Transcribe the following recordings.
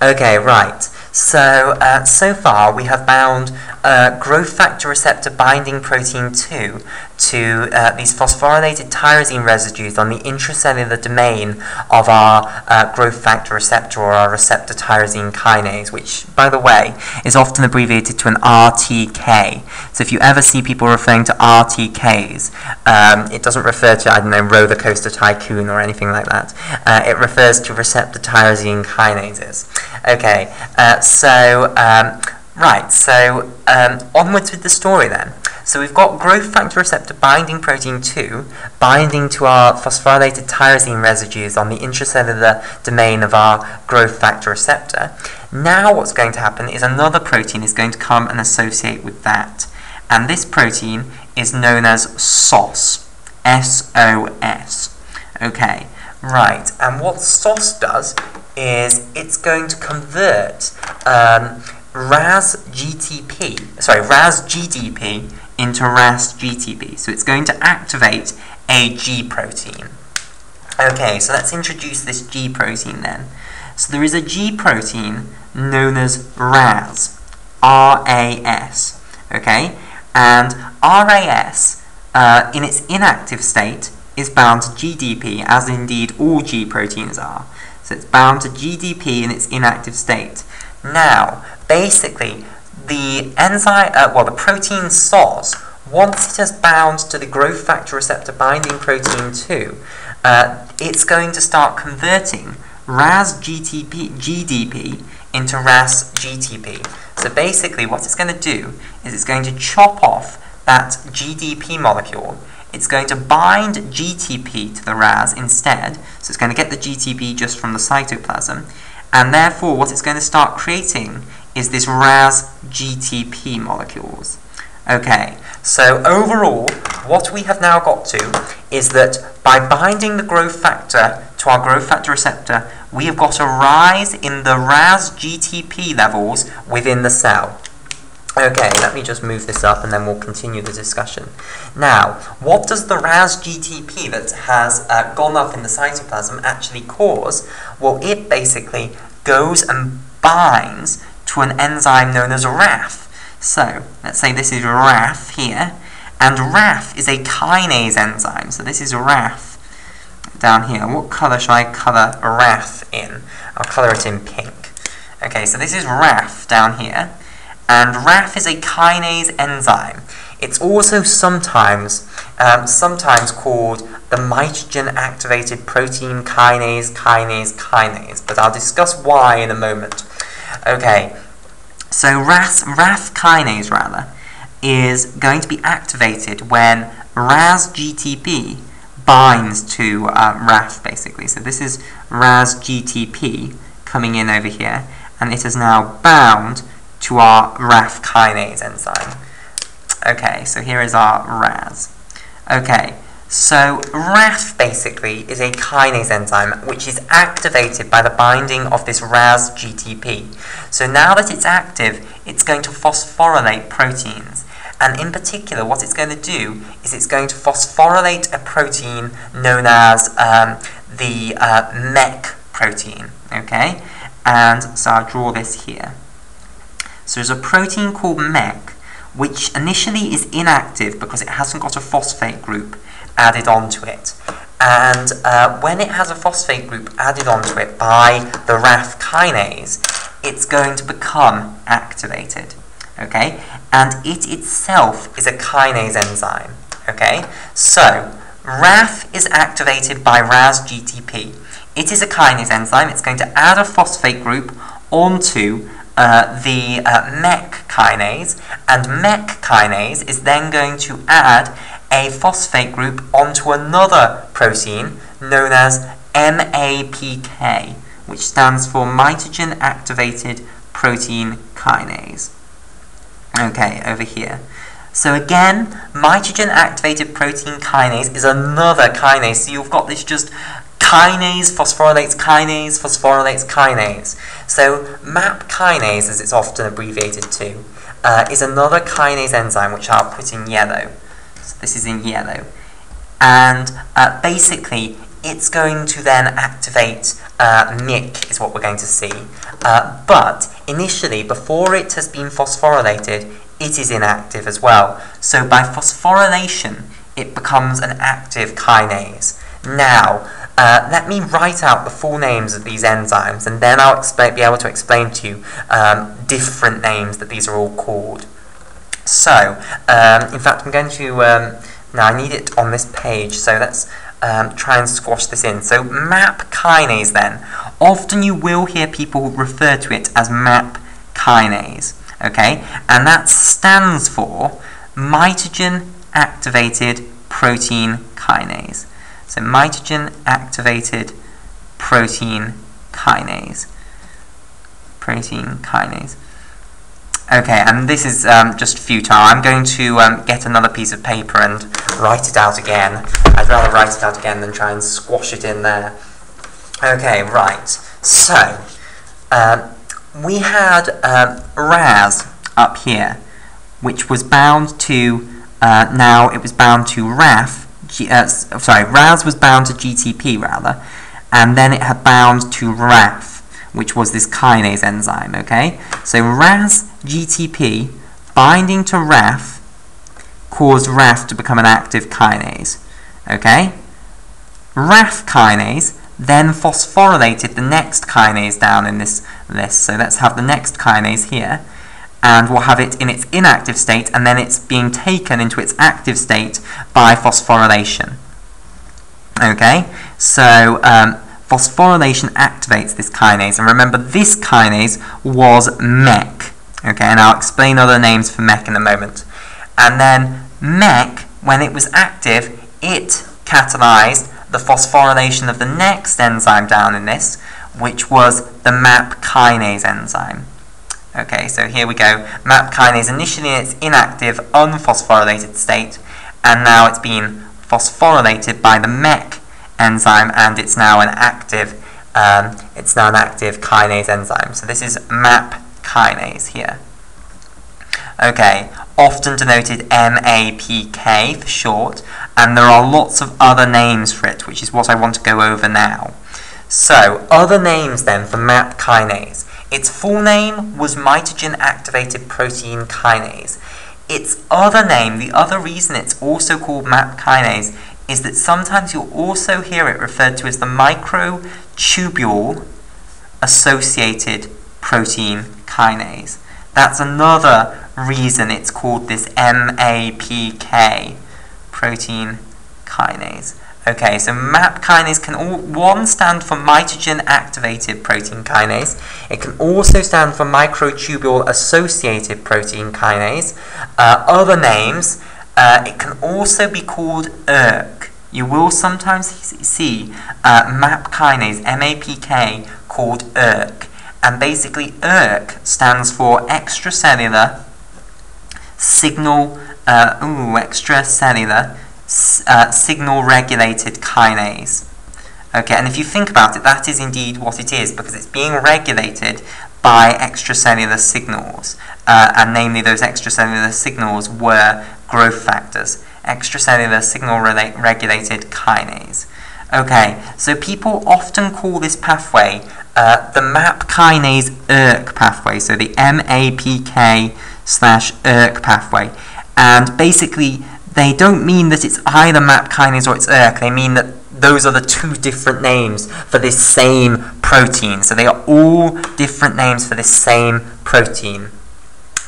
Okay, right. So, so far we have bound growth factor receptor binding protein 2 to these phosphorylated tyrosine residues on the intracellular domain of our growth factor receptor, or our receptor tyrosine kinase, which, by the way, is often abbreviated to an RTK. So if you ever see people referring to RTKs, it doesn't refer to, I don't know, Roller Coaster Tycoon or anything like that. It refers to receptor tyrosine kinases. Okay, onwards with the story then. So we've got growth factor receptor binding protein 2 binding to our phosphorylated tyrosine residues on the intracellular domain of our growth factor receptor. Now what's going to happen is another protein is going to come and associate with that. And this protein is known as SOS. S-O-S. Okay, right. And what SOS does is it's going to convert RAS GDP into RAS GTP. So it's going to activate a G protein. Okay, so let's introduce this G protein then. So there is a G protein known as RAS, R-A-S. Okay, and RAS in its inactive state is bound to GDP, as indeed all G proteins are. So it's bound to GDP in its inactive state. Now, basically, the enzyme, the protein SOS, once it has bound to the growth factor receptor binding protein 2, it's going to start converting RAS GDP into RAS GTP. So basically, what it's going to do is it's going to chop off that GDP molecule. It's going to bind GTP to the RAS instead, so it's going to get the GTP just from the cytoplasm, and therefore what it's going to start creating is this RAS GTP molecules. Okay, so overall, what we have now got to is that by binding the growth factor to our growth factor receptor, we have got a rise in the RAS GTP levels within the cell. Okay, let me just move this up and then we'll continue the discussion. Now, what does the RAS GTP that has gone up in the cytoplasm actually cause? Well, it basically goes and binds to an enzyme known as RAF. So, let's say this is RAF here, and RAF is a kinase enzyme. So this is RAF down here. What colour shall I colour RAF in? I'll colour it in pink. Okay, so this is RAF down here. And RAF is a kinase enzyme. It's also sometimes called the mitogen activated protein kinase, but I'll discuss why in a moment. Okay, so RAF kinase rather is going to be activated when RAS GTP binds to RAF basically. So this is RAS GTP coming in over here, and it is now bound to our RAF kinase enzyme. Okay, so here is our RAS. Okay, so RAF basically is a kinase enzyme which is activated by the binding of this RAS GTP. So now that it's active, it's going to phosphorylate proteins. And in particular, what it's going to do is it's going to phosphorylate a protein known as the MEK protein. Okay, and so I'll draw this here. So there's a protein called MEK, which initially is inactive because it hasn't got a phosphate group added onto it. And when it has a phosphate group added onto it by the RAF kinase, it's going to become activated. Okay? And it itself is a kinase enzyme. Okay? So, RAF is activated by RAS GTP. It is a kinase enzyme. It's going to add a phosphate group onto the MEK kinase, and MEK kinase is then going to add a phosphate group onto another protein known as MAPK, which stands for mitogen activated protein kinase. Okay, over here. So again, mitogen activated protein kinase is another kinase. So you've got this just kinase, phosphorylates kinase, phosphorylates kinase. So MAP kinase, as it's often abbreviated to, is another kinase enzyme which I'll put in yellow. So this is in yellow. And basically, it's going to then activate MYC is what we're going to see. But initially, before it has been phosphorylated, it is inactive as well. So by phosphorylation, it becomes an active kinase. Now, let me write out the full names of these enzymes, and then I'll be able to explain to you different names that these are all called. So, in fact, I'm going to, now I need it on this page, so let's try and squash this in. So, MAP kinase then. Often you will hear people refer to it as MAP kinase, okay? And that stands for mitogen activated protein kinase. So mitogen activated protein kinase. Okay, and this is just futile. I'm going to get another piece of paper and write it out again. I'd rather write it out again than try and squash it in there. Okay, right. So, we had RAS up here, which was bound to, now it was bound to RAF, RAS was bound to GTP rather, and then it had bound to RAF, which was this kinase enzyme, okay? So RAS GTP binding to RAF caused RAF to become an active kinase, okay? RAF kinase then phosphorylated the next kinase down in this list, so let's have the next kinase here, and we'll have it in its inactive state, and then it's being taken into its active state by phosphorylation. Okay, so phosphorylation activates this kinase, and remember this kinase was MEC. Okay, and I'll explain other names for MEC in a moment. And then MEC, when it was active, it catalyzed the phosphorylation of the next enzyme down in this, which was the MAP kinase enzyme. Okay, so here we go. MAP kinase initially in its inactive, unphosphorylated state, and now it's been phosphorylated by the MEC enzyme, and it's now an active kinase enzyme. So this is MAP kinase here. Okay, often denoted MAPK for short, and there are lots of other names for it, which is what I want to go over now. So, other names then for MAP kinase. Its full name was mitogen activated protein kinase. Its other name, the other reason it's also called MAP kinase, is that sometimes you'll also hear it referred to as the microtubule associated protein kinase. That's another reason it's called this MAPK protein kinase. Okay, so MAP kinase can stand for mitogen activated protein kinase. It can also stand for microtubule associated protein kinase. Other names, it can also be called ERK. You will sometimes see MAP kinase, MAPK, called ERK. And basically ERK stands for extracellular signal signal regulated kinase. Okay, and if you think about it, that is indeed what it is, because it's being regulated by extracellular signals, and namely those extracellular signals were growth factors. Extracellular signal regulated kinase. Okay, so people often call this pathway the MAP kinase ERK pathway, so the MAPK/ERK pathway, and basically they don't mean that it's either MAP kinase or it's ERK, they mean that those are the two different names for this same protein. So they are all different names for this same protein.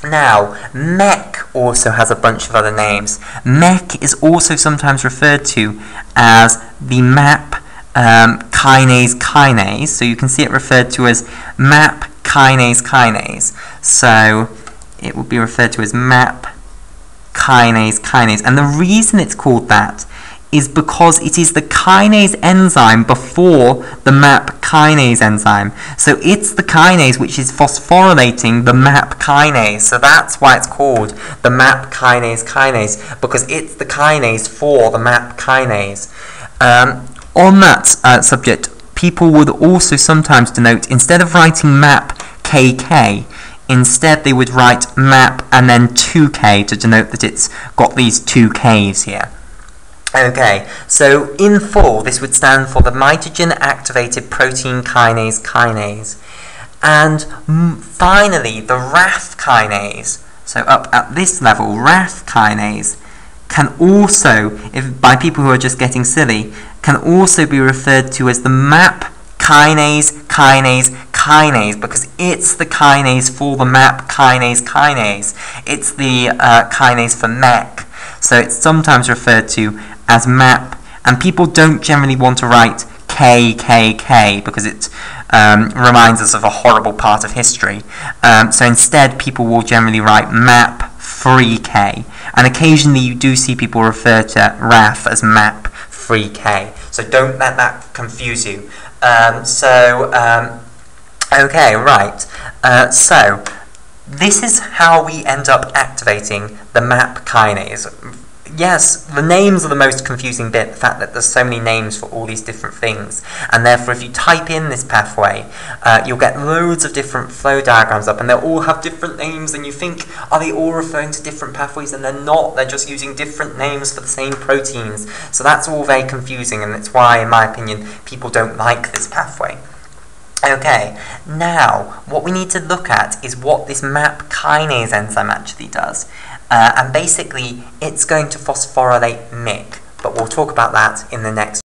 Now, MEC also has a bunch of other names. MEC is also sometimes referred to as the MAP kinase. So you can see it referred to as MAP kinase. So it would be referred to as MAP kinase. And the reason it's called that is because it is the kinase enzyme before the MAP kinase enzyme. So it's the kinase which is phosphorylating the MAP kinase. So that's why it's called the MAP kinase, because it's the kinase for the MAP kinase. On that subject, people would also sometimes denote, instead of writing MAP KK, instead they would write MAP and then 2K to denote that it's got these two Ks here. Okay, so in full, this would stand for the mitogen activated protein kinase. And finally, the RAF kinase, so up at this level, RAF kinase, can also, by people who are just getting silly, can also be referred to as the MAP kinase, because it's the kinase for the MAP kinase. It's the kinase for MEK. So it's sometimes referred to as MAP, and people don't generally want to write KKK because it reminds us of a horrible part of history. So instead, people will generally write MAP3K, and occasionally you do see people refer to RAF as MAP3K. So don't let that confuse you. Okay, right. So this is how we end up activating the MAP kinase. Yes, the names are the most confusing bit, the fact that there's so many names for all these different things, and therefore if you type in this pathway, you'll get loads of different flow diagrams up, and they'll all have different names, and you think, are they all referring to different pathways? And they're not, they're just using different names for the same proteins. So that's all very confusing, and it's why, in my opinion, people don't like this pathway. Okay, now, what we need to look at is what this MAP kinase enzyme actually does. And basically, it's going to phosphorylate MYC, but we'll talk about that in the next